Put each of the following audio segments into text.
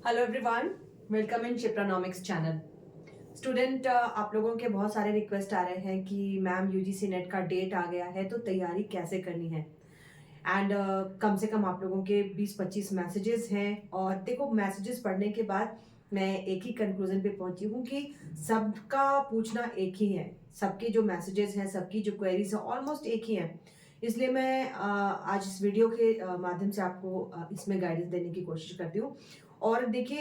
Hello everyone, welcome in Shipranomics channel. Student, आप लोगों के बहुत सारे रिक्वेस्ट आ रहे हैं कि मैम यूजीसी नेट का डेट आ गया है तो तैयारी कैसे करनी है। एंड कम से कम आप लोगों के 20-25 मैसेजेस हैं और देखो मैसेजेस पढ़ने के बाद मैं एक ही कंक्लूजन पे पहुंची हूँ कि सबका पूछना एक ही है। सबके जो मैसेजेस हैं, सबकी जो क्वेरीज हैं, ऑलमोस्ट एक ही हैं। इसलिए मैं आज इस वीडियो के माध्यम से आपको इसमें गाइडेंस देने की कोशिश करती हूँ। और देखिए,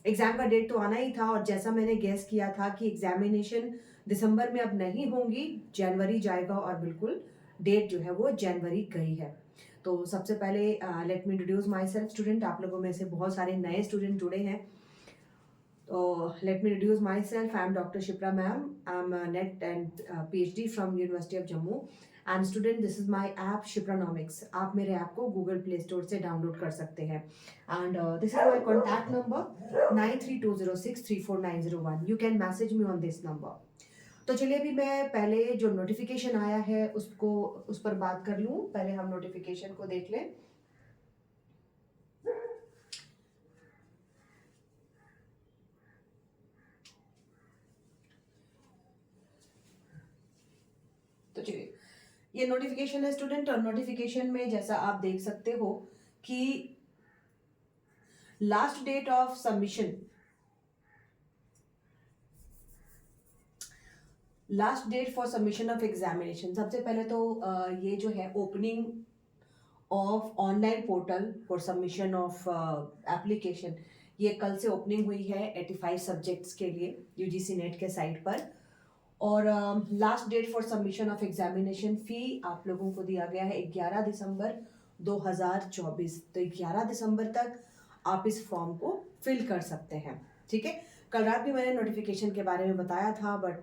एग्जाम का डेट तो आना ही था और जैसा मैंने गेस किया था कि एग्जामिनेशन दिसंबर में अब नहीं होंगी, जनवरी जाएगा और बिल्कुल डेट जो है वो जनवरी गई है। तो सबसे पहले let me introduce my self. Student, आप लोगों में से बहुत सारे नए स्टूडेंट जुड़े हैं, तो let me introduce myself. I am Dr. Shipra ma'am. I am a NET and PhD from University of Jammu. And student, this is my app Shipranomics. आप मेरे ऐप को Google Play Store से download कर सकते हैं. And this is my contact number 9320634901. You can message me on this number. तो चलिए अभी मैं पहले जो नोटिफिकेशन आया है उस पर बात कर लूँ। पहले हम नोटिफिकेशन को देख लें। तो चलिए, ये नोटिफिकेशन है स्टूडेंट, और नोटिफिकेशन में जैसा आप देख सकते हो कि last date of submission, last date for submission of examination. सबसे पहले तो ये जो है opening of online portal for submission of application, ये कल से ओपनिंग हुई है 85 सब्जेक्ट्स के लिए यूजीसी नेट के साइट पर। और last date for submission of examination fee आप लोगों को दिया गया है 11 दिसंबर 2024। तो 11 दिसंबर तक आप इस फॉर्म को फिल कर सकते हैं। ठीक है, कल रात भी मैंने नोटिफिकेशन के बारे में बताया था, बट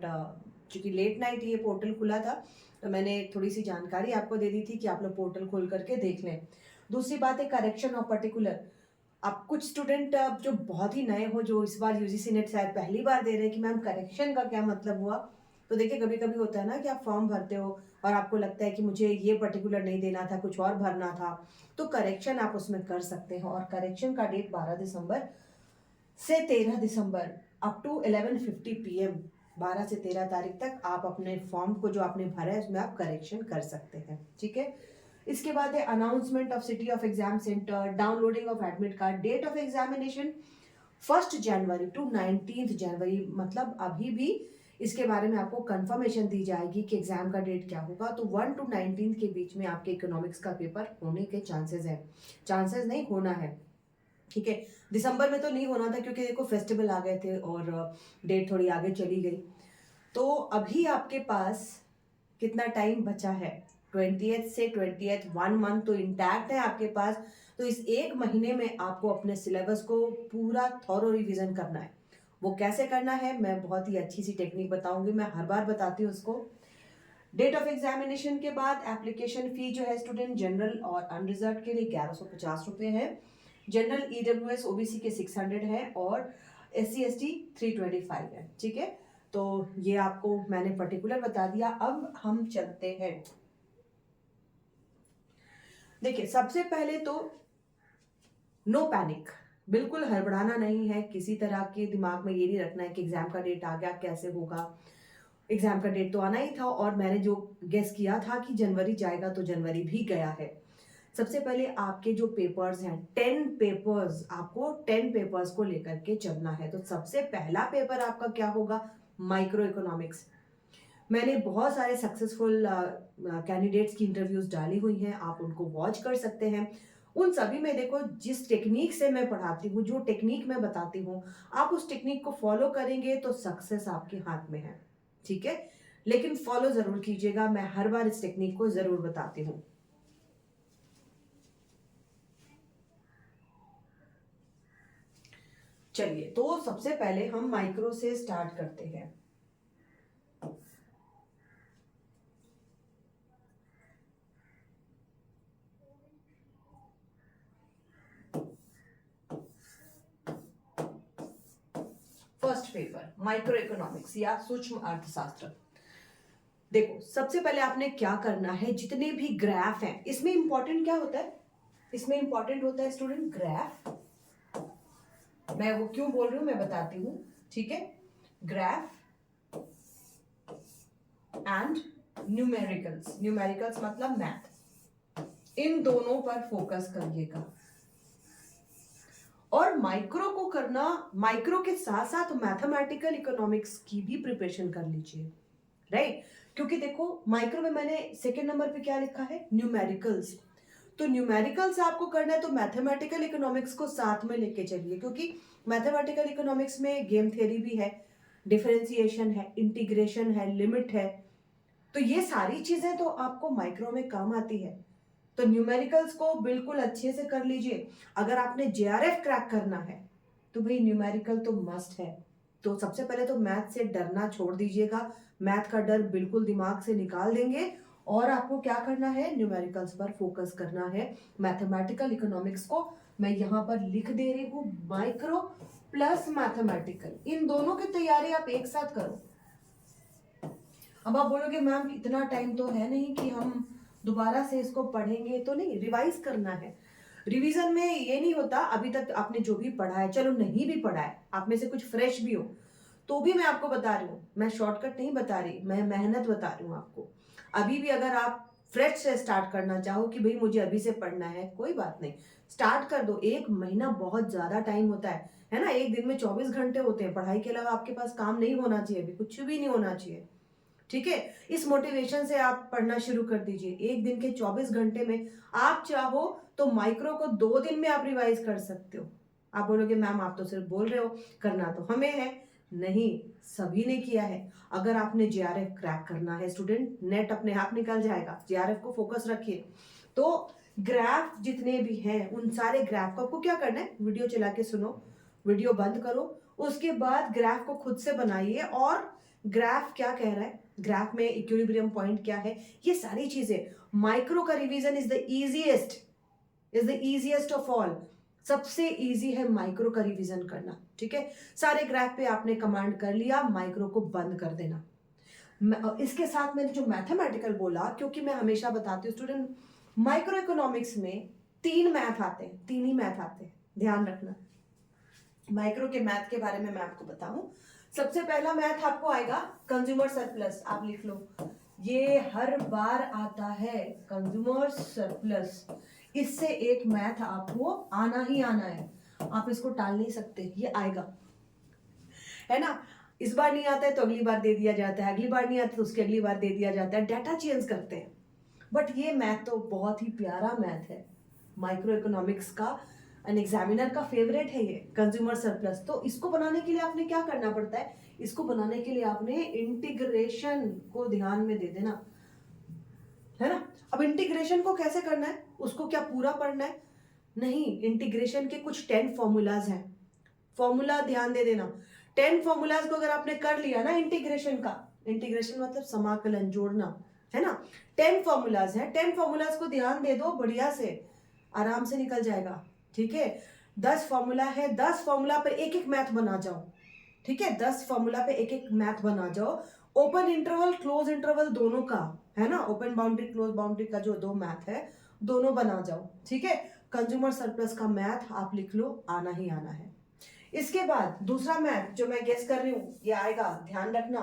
चूंकि लेट नाइट ये पोर्टल खुला था तो मैंने थोड़ी सी जानकारी आपको दे दी थी कि आप लोग पोर्टल खोल करके देख लें। दूसरी बात है करेक्शन ऑफ पर्टिकुलर। अब कुछ स्टूडेंट जो बहुत ही नए हो, जो इस बार यूजीसी नेट शायद पहली बार दे रहे हैं कि मैम करेक्शन का क्या मतलब हुआ। तो देखिए, कभी कभी होता है ना कि आप फॉर्म भरते हो और आपको लगता है कि मुझे ये पर्टिकुलर नहीं देना था, कुछ और भरना था, तो करेक्शन आप उसमें कर सकते हैं। और करेक्शन का डेट 12 दिसंबर से 13 दिसंबर अप टू 11:50 PM, 12 से 13 तारीख तक आप अपने फॉर्म को जो आपने भरा है उसमें आप करेक्शन कर सकते हैं। ठीक है, इसके बाद है announcement of city of exam centre, downloading of admit card, date of examination 1 January to 19 January, मतलब अभी भी इसके बारे में आपको कंफर्मेशन दी जाएगी कि एग्जाम का डेट क्या होगा। तो 1 to 19 के बीच में आपके इकोनॉमिक्स का पेपर होने के चांसेस है, चांसेस नहीं, होना है। ठीक है, दिसंबर में तो नहीं होना था क्योंकि देखो फेस्टिवल आ गए थे और डेट थोड़ी आगे चली गई। तो अभी आपके पास कितना टाइम बचा है? 20th से 20th, 1 मंथ तो इंटैक्ट है आपके पास। तो इस एक महीने में आपको अपने सिलेबस को पूरा थॉरो रिवीजन करना है। वो कैसे करना है मैं बहुत ही अच्छी सी टेक्निक बताऊंगी, मैं हर बार बताती हूँ उसको। डेट ऑफ एग्जामिनेशन के बाद एप्लीकेशन फी जो है स्टूडेंट, जनरल और अनरिजर्व के लिए 1150 है, जनरल ईडब्ल्यूएस ओबीसी के 600 है और SC ST 325 है। ठीक है, तो ये आपको मैंने पर्टिकुलर बता दिया। अब हम चलते हैं। देखिए, सबसे पहले तो नो पैनिक, बिल्कुल हड़बड़ाना नहीं है। किसी तरह के दिमाग में ये नहीं रखना है कि एग्जाम का डेट आ गया कैसे होगा। एग्जाम का डेट तो आना ही था और मैंने जो गेस किया था कि जनवरी जाएगा तो जनवरी भी गया है। सबसे पहले आपके जो पेपर्स हैं 10 पेपर्स, आपको 10 पेपर्स को लेकर के चलना है। तो सबसे पहला पेपर आपका क्या होगा? Micro economics. मैंने बहुत सारे सक्सेसफुल कैंडिडेट्स की इंटरव्यूज डाली हुई हैं, आप उनको वॉच कर सकते हैं। उन सभी में देखो, जिस टेक्निक से मैं पढ़ाती हूँ, जो टेक्निक मैं बताती हूँ, आप उस टेक्निक को फॉलो करेंगे तो सक्सेस आपके हाथ में है। ठीक है, लेकिन फॉलो जरूर कीजिएगा, मैं हर बार इस टेक्निक को जरूर बताती हूँ। चलिए, तो सबसे पहले हम माइक्रो से स्टार्ट करते हैं। फर्स्ट पेपर माइक्रो इकोनॉमिक्स या सूक्ष्म अर्थशास्त्र। देखो, सबसे पहले आपने क्या करना है, जितने भी ग्राफ हैं इसमें इंपॉर्टेंट क्या होता है? इसमें इंपॉर्टेंट होता है स्टूडेंट ग्राफ मैं वो क्यों बोल रही हूँ मैं बताती हूँ, ठीक है। ग्राफ एंड न्यूमेरिकल्स, न्यूमेरिकल्स मतलब मैथ, इन दोनों पर फोकस करिएगा। और माइक्रो को करना, माइक्रो के साथ साथ मैथमेटिकल इकोनॉमिक्स की भी प्रिपरेशन कर लीजिए, राइट। क्योंकि देखो माइक्रो में मैंने सेकंड नंबर पे क्या लिखा है, न्यूमेरिकल्स। तो न्यूमेरिकल्स आपको करना है तो मैथमेटिकल इकोनॉमिक्स को साथ में लेके चलिए, क्योंकि मैथमेटिकल इकोनॉमिक्स में गेम थ्योरी भी है, डिफरेंशिएशन है, इंटीग्रेशन है, लिमिट है। तो ये सारी चीजें तो आपको माइक्रो में काम आती है। तो न्यूमेरिकल्स को बिल्कुल अच्छे से कर लीजिए। अगर आपने जेआरएफ क्रैक करना है तो भाई न्यूमेरिकल तो मस्ट है। तो सबसे पहले तो मैथ से डरना छोड़ दीजिएगा, मैथ का डर बिल्कुल दिमाग से निकाल देंगे, और आपको क्या करना है, न्यूमेरिकल्स पर फोकस करना है। मैथमेटिकल इकोनॉमिक्स को मैं यहाँ पर लिख दे रही हूँ, माइक्रो प्लस मैथमेटिकल, इन दोनों की तैयारी आप एक साथ करो। अब आप बोलोगे मैम इतना टाइम तो है नहीं कि हम दोबारा से इसको पढ़ेंगे, तो नहीं, रिवाइज करना है। रिवीजन में ये नहीं होता अभी तक आपने जो भी पढ़ा है, चलो नहीं भी पढ़ा है, आप में से कुछ फ्रेश भी हो, तो भी मैं आपको बता रही हूँ, मैं शॉर्टकट नहीं बता रही, मैं मेहनत बता रही हूँ आपको। अभी भी अगर आप फ्रेश से स्टार्ट करना चाहो कि भाई मुझे अभी से पढ़ना है, कोई बात नहीं, स्टार्ट कर दो। एक महीना बहुत ज्यादा टाइम होता है ना। एक दिन में 24 घंटे होते हैं, पढ़ाई के अलावा आपके पास काम नहीं होना चाहिए, अभी कुछ भी नहीं होना चाहिए, ठीक है। इस मोटिवेशन से आप पढ़ना शुरू कर दीजिए। एक दिन के 24 घंटे में आप चाहो तो माइक्रो को 2 दिन में आप रिवाइज कर सकते हो। आप बोलोगे मैम आप तो सिर्फ बोल रहे हो, करना तो हमें है। नहीं, सभी ने किया है। अगर आपने जेआरएफ क्रैक करना है स्टूडेंट, नेट अपने आप निकल जाएगा, जेआरएफ को फोकस रखिए। तो ग्राफ जितने भी हैं उन सारे ग्राफ को आपको क्या करना है, वीडियो चला के सुनो, वीडियो बंद करो, उसके बाद ग्राफ को खुद से बनाइए, और ग्राफ क्या कह रहा है, ग्राफ में इक्विलिब्रियम पॉइंट क्या है, ये सारी चीजें। माइक्रो का revision is the easiest of all. सबसे इजी है माइक्रो का रिवीजन करना, ठीक है। सारे ग्राफ पे आपने कमांड कर लिया, माइक्रो को बंद कर देना। इसके साथ मैंने जो मैथमेटिकल बोला, क्योंकि मैं हमेशा बताती हूँ स्टूडेंट, माइक्रो इकोनॉमिक्स में 3 मैथ आते हैं, 3 ही मैथ आते हैं, ध्यान रखना। माइक्रो के मैथ के बारे में मैं आपको बताऊं, सबसे पहला मैथ आपको आएगा कंज्यूमर सरप्लस, आप लिख लो, ये हर बार आता है कंज्यूमर सरप्लस। इससे एक मैथ आपको आना ही आना है, आप इसको टाल नहीं सकते, ये आएगा, है ना। इस बार नहीं आता है तो अगली बार दे दिया जाता है, अगली बार नहीं आता तो उसकी अगली बार दे दिया जाता है, डाटा चेंज करते हैं। बट ये मैथ तो बहुत ही प्यारा मैथ है, माइक्रो इकोनॉमिक्स का, एन एग्जामिनर का फेवरेट है ये कंज्यूमर सरप्लस। तो इसको बनाने के लिए आपने क्या करना पड़ता है, इसको बनाने के लिए आपने इंटीग्रेशन को ध्यान में दे देना, है ना। अब इंटीग्रेशन को कैसे करना है, उसको क्या पूरा पढ़ना है, नहीं, इंटीग्रेशन के कुछ 10 फॉर्मूलाज हैं, फॉर्मूला ध्यान दे देना। 10 फॉर्मूलाज को अगर आपने कर लिया ना इंटीग्रेशन का, इंटीग्रेशन मतलब समाकलन, जोड़ना, है ना। 10 फॉर्मूलाज हैं, 10 फॉर्मूलाज को ध्यान दे दो, बढ़िया से आराम से निकल जाएगा, ठीक है। 10 फॉर्मूला है, 10 फॉर्मूला पे एक एक मैथ बना जाओ, ठीक है। 10 फॉर्मूला पे एक एक मैथ बना जाओ, ओपन इंटरवल क्लोज इंटरवल दोनों का, है ना, ओपन बाउंड्री क्लोज बाउंड्री का जो 2 मैथ है दोनों बना जाओ, ठीक है। कंज्यूमर सरप्लस का मैथ आप लिख लो, आना ही आना है। इसके बाद दूसरा मैथ जो मैं गेस कर रही हूं ये आएगा, ध्यान रखना,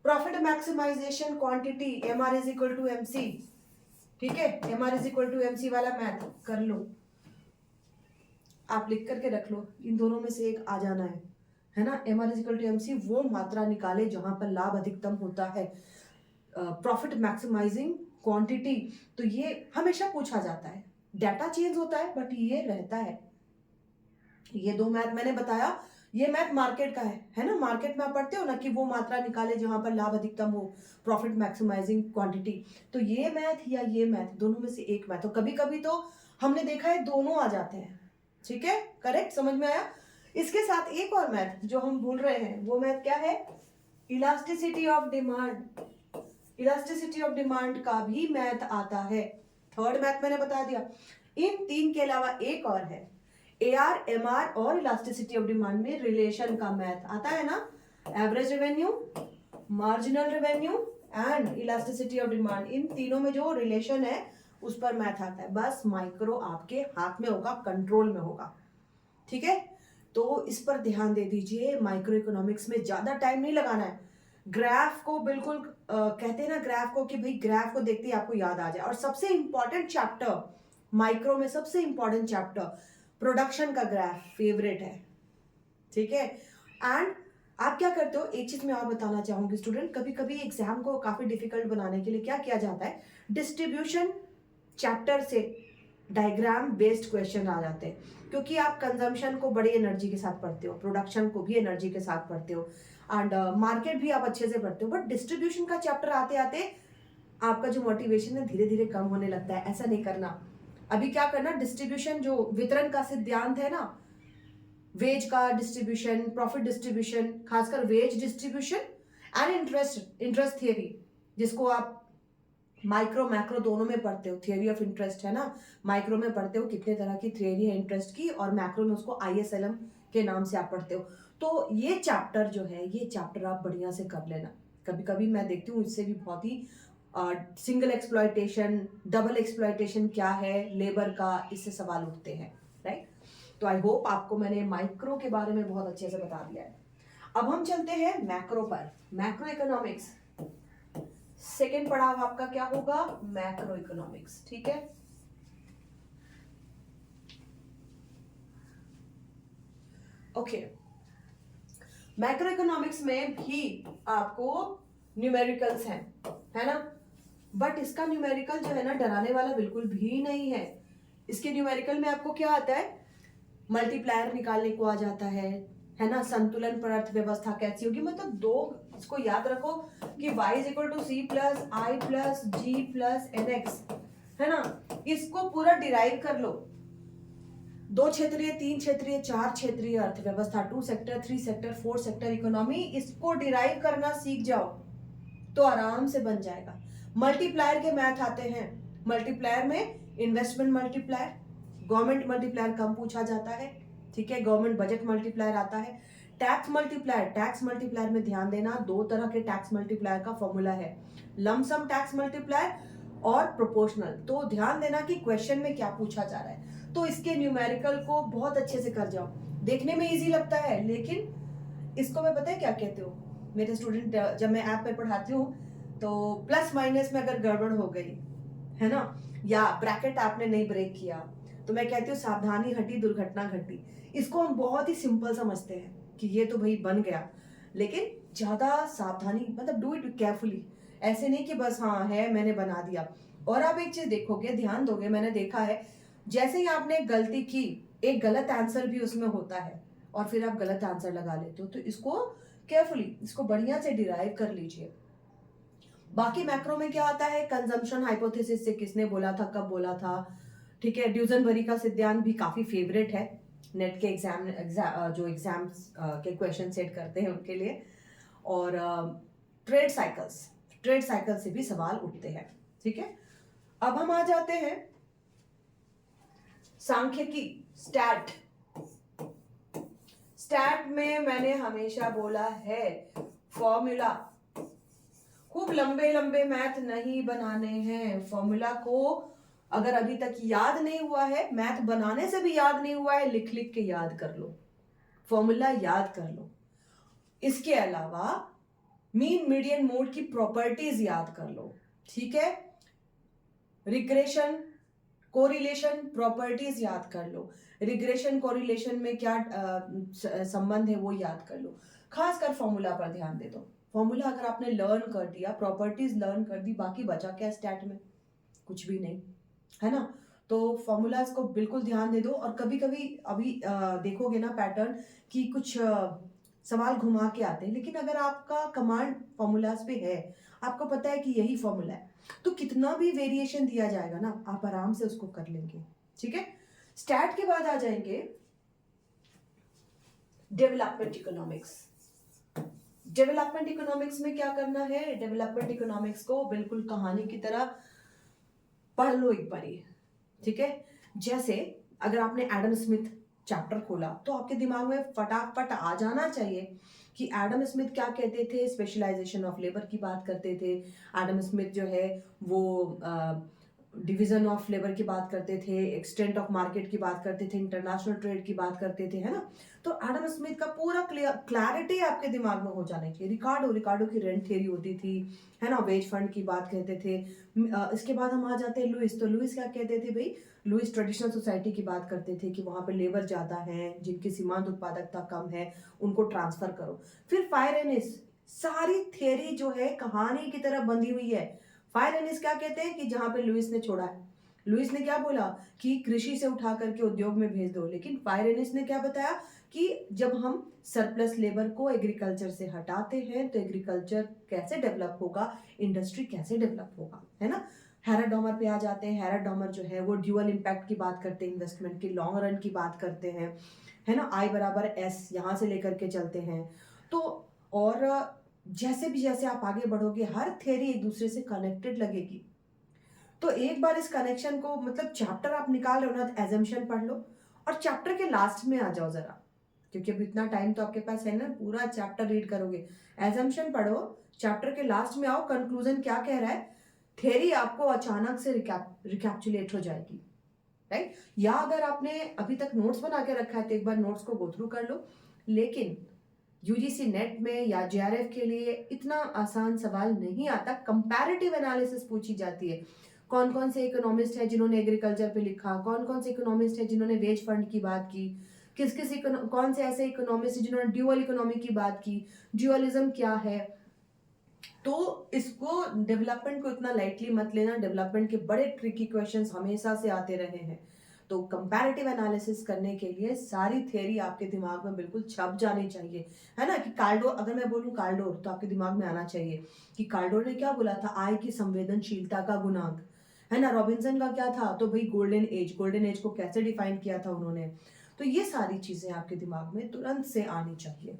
profit maximisation quantity, M R is equal to M C, ठीक है। M R is equal to M C वाला मैथ कर लो, आप लिख करके रख लो, इन दोनों में से एक आ जाना है ना। M R is equal to M C, वो मात्रा निकाले जहां पर लाभ अधिकतम होता है, प्रॉफिट मैक्सिमाइजिंग क्वांटिटी। तो ये हमेशा पूछा जाता है, डाटा चेंज होता है बट ये रहता है। ये 2 मैथ मैंने बताया, ये मैथ मार्केट का है ना। मार्केट में आप पढ़ते हो ना कि वो मात्रा निकाले जहां पर लाभ अधिकतम हो, प्रॉफिट मैक्सिमाइजिंग क्वांटिटी। तो ये मैथ या ये मैथ, दोनों में से एक मैथ, तो कभी कभी तो हमने देखा है दोनों आ जाते हैं, ठीक है, करेक्ट, समझ में आया। इसके साथ एक और मैथ जो हम भूल रहे हैं, वो मैथ क्या है, elasticity of demand. Elasticity of demand का भी मैथ आता है, थर्ड मैथ मैंने बता दिया। इन 3 के अलावा एक और है, एआर, एमआर और इलास्टिसिटी ऑफ डिमांड में रिलेशन का मैथ आता है ना। Average revenue, marginal revenue and elasticity of demand, इन तीनों में जो रिलेशन है उस पर मैथ आता है। बस माइक्रो आपके हाथ में होगा, कंट्रोल में होगा, ठीक है। तो इस पर ध्यान दे दीजिए। माइक्रो इकोनॉमिक्स में ज़्यादा टाइम नहीं लगाना है। ग्राफ को बिल्कुल कहते हैं ना ग्राफ को, कि भाई ग्राफ को देखते ही आपको याद आ जाए। और सबसे इंपॉर्टेंट चैप्टर माइक्रो में, सबसे इंपॉर्टेंट चैप्टर प्रोडक्शन का ग्राफ फेवरेट है, ठीक है। एंड आप क्या करते हो, एक चीज मैं और बताना चाहूंगी स्टूडेंट, कभी कभी एग्जाम को काफी डिफिकल्ट बनाने के लिए क्या किया जाता है, डिस्ट्रीब्यूशन चैप्टर से डायग्राम बेस्ड क्वेश्चन आ जाते हैं। क्योंकि आप कंजम्पशन को बड़ी एनर्जी के साथ पढ़ते हो, प्रोडक्शन को भी एनर्जी के साथ पढ़ते हो, एंड मार्केट भी आप अच्छे से पढ़ते हो, बट डिस्ट्रीब्यूशन का चैप्टर आते आते आपका जो मोटिवेशन है धीरे धीरे कम होने लगता है। ऐसा नहीं करना। अभी क्या करना, डिस्ट्रीब्यूशन जो वितरण का सिद्धांत है ना, वेज का डिस्ट्रीब्यूशन, प्रॉफिट डिस्ट्रीब्यूशन, खासकर wage distribution and interest theory, जिसको आप माइक्रो मैक्रो दोनों में पढ़ते हो। थियरी ऑफ इंटरेस्ट है ना, माइक्रो में पढ़ते हो कितने तरह की थियरी है इंटरेस्ट की, और मैक्रो में उसको ISLM के नाम से आप पढ़ते हो। तो ये चैप्टर जो है, ये चैप्टर आप बढ़िया से कर लेना। कभी कभी मैं देखती हूँ इससे भी बहुत ही सिंगल एक्सप्लॉयटेशन, डबल एक्सप्लॉयटेशन क्या है लेबर का, इससे सवाल उठते हैं, राइट। तो आई होप आपको मैंने माइक्रो के बारे में बहुत अच्छे से बता दिया है। अब हम चलते हैं मैक्रो पर। मैक्रो इकोनॉमिक्स सेकेंड पड़ाव आपका क्या होगा, मैक्रो इकोनॉमिक्स, ठीक है। ओके, मैक्रो इकोनॉमिक्स में भी आपको न्यूमेरिकल्स हैं, है ना, बट इसका न्यूमेरिकल जो है ना डराने वाला बिल्कुल भी नहीं है। इसके न्यूमेरिकल में आपको क्या आता है, मल्टीप्लायर निकालने को आ जाता है ना, संतुलन पर अर्थव्यवस्था कैसी होगी, मतलब दो, इसको याद रखो कि y is equal to C plus I plus G plus NX, है ना, इसको पूरा डिराइव कर लो। 2 क्षेत्रीय, 3 क्षेत्रीय, 4 क्षेत्रीय अर्थव्यवस्था, 2 सेक्टर, 3 सेक्टर, 4 सेक्टर इकोनॉमी, इसको डिराइव करना सीख जाओ तो आराम से बन जाएगा। मल्टीप्लायर के मैथ आते हैं। मल्टीप्लायर में इन्वेस्टमेंट मल्टीप्लायर, गवर्नमेंट मल्टीप्लायर कम पूछा जाता है, ठीक है, गवर्नमेंट बजट मल्टीप्लायर आता है। टैक्स मल्टीप्लायर, टैक्स मल्टीप्लायर में ध्यान देना, 2 तरह के टैक्स मल्टीप्लायर का फॉर्मूला है, लमसम टैक्स मल्टीप्लायर और प्रोपोर्शनल। तो ध्यान देना कि क्वेश्चन में क्या पूछा जा रहा है। तो इसके न्यूमेरिकल को बहुत अच्छे से कर जाओ। देखने में इजी लगता है, लेकिन इसको मैं पता है क्या कहती हूँ, मेरे स्टूडेंट जब मैं ऐप पे पढ़ाती हूँ तो प्लस माइनस में अगर गड़बड़ हो गई है ना, या ब्रैकेट आपने नहीं ब्रेक किया, तो मैं कहती हूँ सावधानी हटी दुर्घटना घटी। इसको हम बहुत ही सिंपल समझते हैं कि ये तो भाई बन गया, लेकिन ज्यादा सावधानी, मतलब डू इट केयरफुली, ऐसे नहीं कि बस हाँ है मैंने बना दिया। और आप एक चीज देखोगे, ध्यान दोगे, मैंने देखा है जैसे ही आपने गलती की, एक गलत आंसर भी उसमें होता है और फिर आप गलत आंसर लगा लेते हो। तो इसको केयरफुली, इसको बढ़िया से डिराइव कर लीजिए। बाकी मैक्रो में क्या आता है, कंजम्पशन हाइपोथेसिस से किसने बोला था, कब बोला था, ठीक है। ड्यूजनबरी का सिद्धांत भी काफी फेवरेट है नेट के जो एग्जाम्स के क्वेश्चन सेट करते हैं उनके लिए। और ट्रेड साइकिल से भी सवाल उठते हैं, ठीक है। अब हम आ जाते हैं सांख्यिकी, स्टैट में मैंने हमेशा बोला है फॉर्मूला, खूब लंबे लंबे मैथ नहीं बनाने हैं। फॉर्मूला को अगर अभी तक याद नहीं हुआ है, मैथ बनाने से भी याद नहीं हुआ है, लिख लिख के याद कर लो, फॉर्मूला याद कर लो। इसके अलावा मीन मीडियन मोड की प्रॉपर्टीज याद कर लो, ठीक है। रिग्रेशन कोरिलेशन प्रॉपर्टीज याद कर लो, रिग्रेशन कोरिलेशन में क्या संबंध है वो याद कर लो। खासकर फॉर्मूला पर ध्यान दे दो। फॉर्मूला अगर आपने लर्न कर दिया, प्रॉपर्टीज लर्न कर दी, बाकी बचा क्या स्टैट में, कुछ भी नहीं, है ना। तो फॉर्मूलाज को बिल्कुल ध्यान दे दो। और कभी कभी अभी देखोगे ना पैटर्न कि कुछ सवाल घुमा के आते हैं, लेकिन अगर आपका कमांड फॉर्मूलाज पे है, आपको पता है कि यही फॉर्मूला है, तो कितना भी वेरिएशन दिया जाएगा ना, आप आराम से उसको कर लेंगे, ठीक है। स्टैट के बाद आ जाएंगे डेवलपमेंट इकोनॉमिक्स। डेवलपमेंट इकोनॉमिक्स में क्या करना है, डेवलपमेंट इकोनॉमिक्स को बिल्कुल कहानी की तरह पढ़ लो एक बारी, ठीक है। जैसे अगर आपने एडम स्मिथ चैप्टर खोला तो आपके दिमाग में फटाफट आ जाना चाहिए कि एडम स्मिथ क्या कहते थे, स्पेशलाइजेशन ऑफ लेबर की बात करते थे। एडम स्मिथ जो है वो डिवीजन ऑफ लेबर की बात करते थे, एक्सटेंट ऑफ मार्केट की बात करते थे, इंटरनेशनल ट्रेड की बात करते थे, है ना। तो एडम स्मिथ का पूरा क्लैरिटी आपके दिमाग में हो जाना चाहिए। रिकार्डो की रेंट थ्योरी होती थी, है ना, वेज फंड की बात कहते थे। इसके बाद हम आ जाते हैं लुइस। तो लुइस क्या कहते थे भाई, लुइस ट्रेडिशनल सोसाइटी की बात करते थे कि वहां पे लेबर ज्यादा है, जिनकी सीमांत उत्पादकता कम है, उनको ट्रांसफर करो। फिर फायर एनिस, सारी थियरी जो है कहानी की तरह बंधी हुई है। फायर एनिस क्या कहते हैं कि जहां पे लुइस ने छोड़ा है, लुइस ने क्या बोला कि कृषि से उठा करके उद्योग में भेज दो, लेकिन फायर एनिस ने क्या बताया कि जब हम सरप्लस लेबर को एग्रीकल्चर से हटाते हैं तो एग्रीकल्चर कैसे डेवलप होगा, इंडस्ट्री कैसे डेवलप होगा, है ना। हैराडॉमर पे आ जाते हैं। हैराडॉमर जो है वो ड्यूअल इम्पैक्ट की बात करते हैं, इन्वेस्टमेंट की, लॉन्ग रन की बात करते हैं, है ना। आई बराबर एस यहाँ से लेकर के चलते हैं। तो और जैसे आप आगे बढ़ोगे हर थ्योरी एक दूसरे से कनेक्टेड लगेगी। तो एक बार इस कनेक्शन को, मतलब चैप्टर आप निकाल रहे हो ना, तो एजम्पशन पढ़ लो और चैप्टर के लास्ट में आ जाओ जरा, क्योंकि अब इतना टाइम तो आपके पास है ना, पूरा चैप्टर रीड करोगे। एजम्पशन पढ़ो, चैप्टर के लास्ट में आओ, कंक्लूजन क्या कह रहा है, थ्योरी आपको अचानक से रिकैप्चुलेट हो जाएगी, राइट। या अगर आपने अभी तक नोट्स बना के रखा है तो एक बार नोट्स को गो थ्रू कर लो। लेकिन यूजीसी नेट में या जेआरएफ के लिए इतना आसान सवाल नहीं आता। कंपैरेटिव एनालिसिस पूछी जाती है, कौन कौन से इकोनॉमिस्ट है जिन्होंने एग्रीकल्चर पे लिखा, कौन कौन से इकोनॉमिस्ट है जिन्होंने वेज फंड की बात की, कौन से ऐसे इकोनॉमिस्ट है जिन्होंने ड्यूअल इकोनॉमी की बात की, ड्यूअलिज्म क्या है। तो इसको, डेवलपमेंट को इतना लाइटली मत लेना, डेवलपमेंट के बड़े ट्रिकी क्वेश्चंस हमेशा से आते रहे हैं। तो कंपैरेटिव एनालिसिस करने के लिए सारी थ्योरी आपके दिमाग में बिल्कुल छप जानी चाहिए, है ना। कि कार्डोर, अगर मैं बोलूं कार्डोर, तो आपके दिमाग में आना चाहिए कि कार्डोर ने क्या बोला था, आय की संवेदनशीलता का गुणांक, है ना। रॉबिन्सन का क्या था, तो भाई गोल्डन एज को कैसे डिफाइन किया था उन्होंने। तो ये सारी चीजें आपके दिमाग में तुरंत से आनी चाहिए।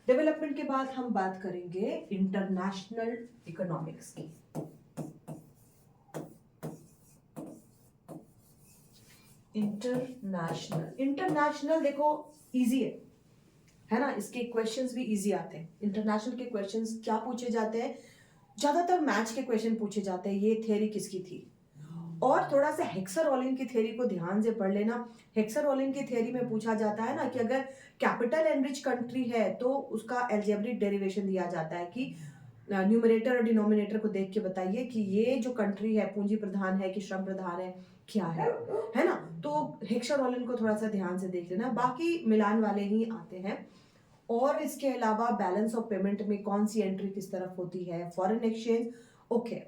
डेवलपमेंट के बाद हम बात करेंगे इंटरनेशनल इकोनॉमिक्स की। इंटरनेशनल देखो इजी है ना, इसके क्वेश्चंस भी इजी आते हैं। इंटरनेशनल के क्वेश्चंस क्या पूछे जाते हैं, ज्यादातर मैच के क्वेश्चन पूछे जाते हैं, ये थ्योरी किसकी थी। और थोड़ा सा हेक्सारोलिन की थ्योरी को ध्यान से पढ़ लेना। हेक्सारोलिन की थ्योरी में पूछा जाता है ना कि अगर कैपिटल एनरिच कंट्री है तो उसका एल्जेब्रिक डेरिवेशन दिया जाता है कि न्यूमरेटर और डिनोमिनेटर को देख के बताइए कि ये जो कंट्री है पूंजी प्रधान है कि श्रम प्रधान है, क्या है ना। तो हेक्सारोलिन को थोड़ा सा ध्यान से देख लेना, बाकी मिलान वाले ही आते हैं। और इसके अलावा बैलेंस ऑफ पेमेंट में कौन सी एंट्री किस तरफ होती है, foreign exchange, okay.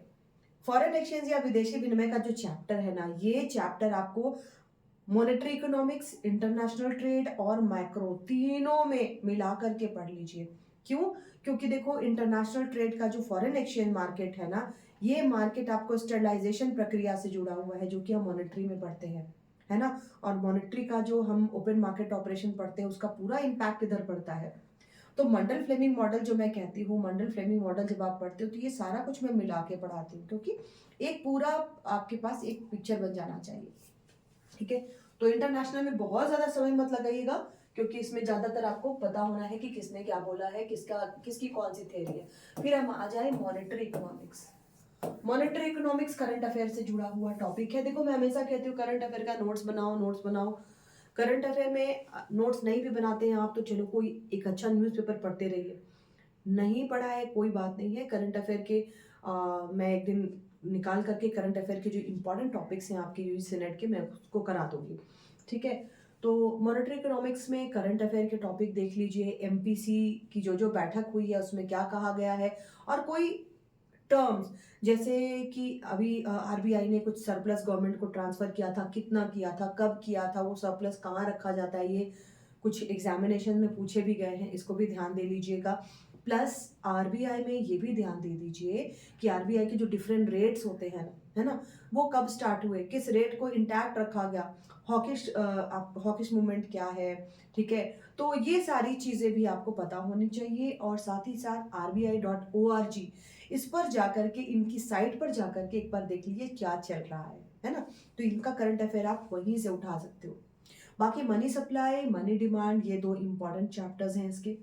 Foreign exchange या विदेशी विनिमय का जो चैप्टर है ना, ये चैप्टर आपको मॉनेटरी इकोनॉमिक्स, इंटरनेशनल ट्रेड और मैक्रो तीनों में मिला करके पढ़ लीजिए। क्यों? क्योंकि देखो इंटरनेशनल ट्रेड का जो फॉरेन एक्सचेंज मार्केट है ना, ये मार्केट आपको स्टरलाइजेशन प्रक्रिया से जुड़ा हुआ है, जो कि हम मॉनेटरी में पढ़ते हैं, है ना। और मॉनेटरी का जो हम ओपन मार्केट ऑपरेशन पढ़ते हैं उसका पूरा इम्पैक्ट इधर पड़ता है। तो मंडल फ्लेमिंग मॉडल जो मैं कहती हूँ, मंडल फ्लेमिंग मॉडल जब आप पढ़ते हो तो ये सारा कुछ मैं मिला के पढ़ाती हूँ, क्योंकि एक पूरा आपके पास एक पिक्चर बन जाना चाहिए, ठीक है। तो इंटरनेशनल में बहुत ज्यादा समय मत लगाइएगा, क्योंकि इसमें ज्यादातर आपको पता होना है कि किसने क्या बोला है, किसकी कौन सी थ्योरी है। फिर हम आ जाए monetary economics. Monetary economics current affair से जुड़ा हुआ टॉपिक है। देखो मैं हमेशा कहती हूँ करंट अफेयर का नोट्स बनाओ। करंट अफेयर में नोट्स नहीं भी बनाते हैं आप तो चलो, कोई एक अच्छा न्यूज़पेपर पढ़ते रहिए। नहीं पढ़ा है कोई बात नहीं है, करंट अफेयर के मैं एक दिन निकाल करके करंट अफेयर के जो इंपॉर्टेंट टॉपिक्स हैं आपके यूजीसी नेट के, मैं उसको करा दूंगी, ठीक है। तो मॉनेटरी इकोनॉमिक्स में करंट अफेयर के टॉपिक देख लीजिए, एमपीसी की जो बैठक हुई है उसमें क्या कहा गया है, और कोई टर्म्स जैसे कि अभी आरबीआई ने कुछ सरप्लस गवर्नमेंट को ट्रांसफर किया था, कितना किया था, कब किया था, वो सरप्लस कहाँ रखा जाता है, ये कुछ एग्जामिनेशन में पूछे भी गए हैं, इसको भी ध्यान दे लीजिएगा। प्लस आरबीआई में ये भी ध्यान दे दीजिए कि आरबीआई के जो डिफरेंट रेट्स होते हैं, है ना, वो कब स्टार्ट हुए, किस रेट को इंटैक्ट रखा गया, हॉकिश मूवमेंट क्या है, ठीक है। तो ये सारी चीजें भी आपको पता होनी चाहिए। और साथ ही साथ rbi.org, इस पर जाकर के, इनकी साइट पर जाकर के एक बार देख लीजिए क्या चल रहा है ना। तो इनका करंट अफेयर आप वहीं से उठा सकते हो। बाकी मनी सप्लाई, मनी डिमांड, ये दो इंपॉर्टेंट चैप्टर्स हैं इसके।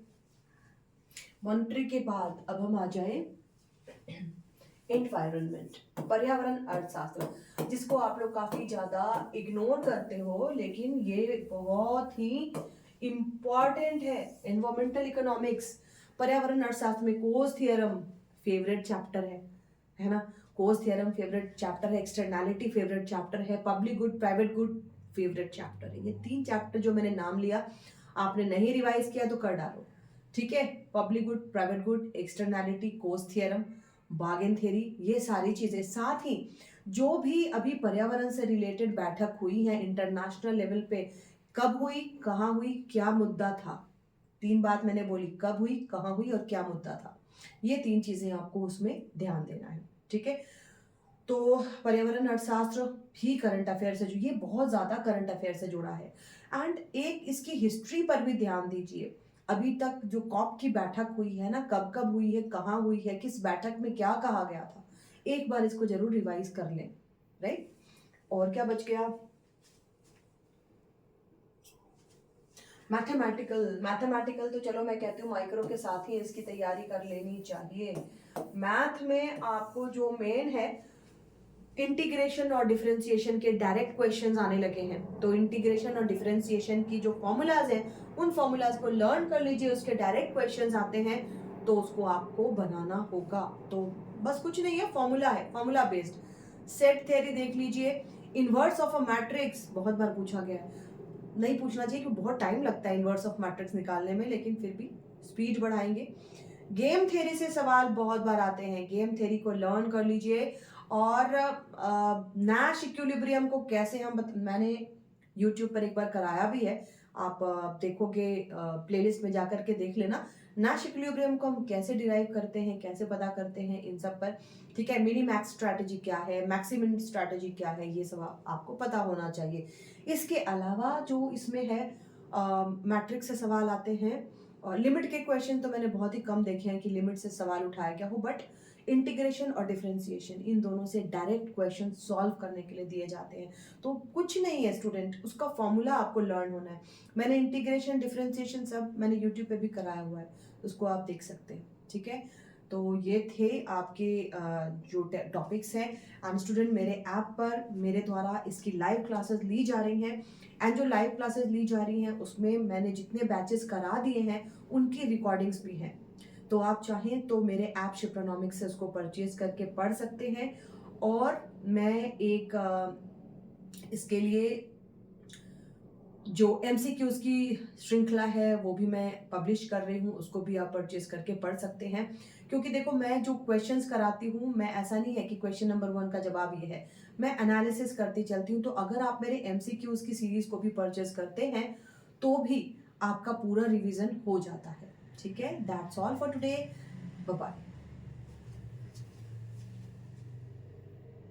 मॉनेटरी के बाद अब हम आ जाए एनवायरनमेंट, पर्यावरण अर्थशास्त्र, जिसको आप लोग काफी ज्यादा इग्नोर करते हो, लेकिन ये बहुत ही इम्पॉर्टेंट है। एनवायरमेंटल इकोनॉमिक्स, पर्यावरण अर्थशास्त्र में कोज थियरम फेवरेट चैप्टर है ना। कोज थियरम फेवरेट चैप्टर है, एक्सटर्नैलिटी फेवरेट चैप्टर है, public good private good favourite chapter है। ये 3 चैप्टर जो मैंने नाम लिया, आपने नहीं रिवाइज किया तो कर डालो, ठीक है। Public good private good, externality, Coase theorem, bargain theory, ये सारी चीजें। साथ ही जो भी अभी पर्यावरण से रिलेटेड बैठक हुई है इंटरनेशनल लेवल पे, कब हुई, कहाँ हुई, क्या मुद्दा था, 3 बात मैंने बोली, कब हुई, कहाँ हुई और क्या मुद्दा था। ये 3 चीजें आपको उसमें ध्यान देना है, ठीक है। तो पर्यावरण अर्थशास्त्र भी करंट अफेयर से, ये बहुत ज्यादा करंट अफेयर से जुड़ा है। एंड एक इसकी हिस्ट्री पर भी ध्यान दीजिए। अभी तक जो कॉप की बैठक हुई है ना, कब कब हुई है, कहाँ हुई है, किस बैठक में क्या कहा गया था, एक बार इसको जरूर रिवाइज कर लें, राइट। और क्या बच गया, मैथमेटिकल तो चलो मैं कहती हूँ माइक्रो के साथ ही इसकी तैयारी कर लेनी चाहिए। मैथ में आपको जो मेन है, इंटीग्रेशन और डिफरेंशिएशन के डायरेक्ट क्वेश्चंस आने लगे हैं। तो इंटीग्रेशन और डिफरेंशिएशन की जो फॉर्मूलाज हैं, उन फॉर्मूलाज को लर्न कर लीजिए, उसके डायरेक्ट क्वेश्चंस आते हैं, तो उसको आपको बनाना होगा। तो बस कुछ नहीं है, फॉर्मूला है, फॉर्मूला बेस्ड। सेट थ्योरी देख लीजिए, इनवर्स ऑफ अ मैट्रिक्स बहुत बार पूछा गया है, नहीं पूछना चाहिए क्योंकि बहुत टाइम लगता है इनवर्स ऑफ मैट्रिक्स निकालने में, लेकिन फिर भी स्पीड बढ़ाएंगे। गेम थ्योरी से सवाल बहुत बार आते हैं, गेम थ्योरी को लर्न कर लीजिए। और नैश इक्विलिब्रियम को कैसे हम मैंने यूट्यूब पर एक बार कराया भी है, आप देखोगे, प्लेलिस्ट में जाकर के देख लेना। नैश इक्विलिब्रियम को हम कैसे डिराइव करते हैं, कैसे पता करते हैं, इन सब पर, ठीक है। मिनी मैक्स स्ट्रैटेजी क्या है, मैक्सिमम स्ट्रैटेजी क्या है, ये सब आपको पता होना चाहिए। इसके अलावा जो इसमें है, मैट्रिक्स से सवाल आते हैं, और लिमिट के क्वेश्चन तो मैंने बहुत ही कम देखे हैं कि लिमिट से सवाल उठाया गया हो, बट इंटीग्रेशन और डिफरेंशिएशन, इन दोनों से डायरेक्ट क्वेश्चन सॉल्व करने के लिए दिए जाते हैं। तो कुछ नहीं है स्टूडेंट, उसका फॉर्मूला आपको लर्न होना है। मैंने इंटीग्रेशन डिफरेंशिएशन सब मैंने यूट्यूब पे भी कराया हुआ है, उसको आप देख सकते हैं, ठीक है। तो ये थे आपके जो टॉपिक्स हैं। एंड स्टूडेंट, मेरे ऐप पर मेरे द्वारा इसकी लाइव क्लासेस ली जा रही हैं, एंड जो लाइव क्लासेस ली जा रही हैं उसमें मैंने जितने बैचेस करा दिए हैं उनकी रिकॉर्डिंग्स भी हैं। तो आप चाहें तो मेरे ऐप शिप्रोनॉमिक्स से उसको परचेज करके पढ़ सकते हैं। और मैं एक इसके लिए जो MCQs की श्रृंखला है वो भी मैं पब्लिश कर रही हूँ, उसको भी आप परचेज करके पढ़ सकते हैं। क्योंकि देखो, मैं जो क्वेश्चंस कराती हूँ, मैं ऐसा नहीं है कि क्वेश्चन नंबर 1 का जवाब ये है, मैं एनालिसिस करती चलती हूँ। तो अगर आप मेरे MCQs की सीरीज को भी परचेज करते हैं तो भी आपका पूरा रिवीजन हो जाता है, ठीक है। That's all for today, bye bye.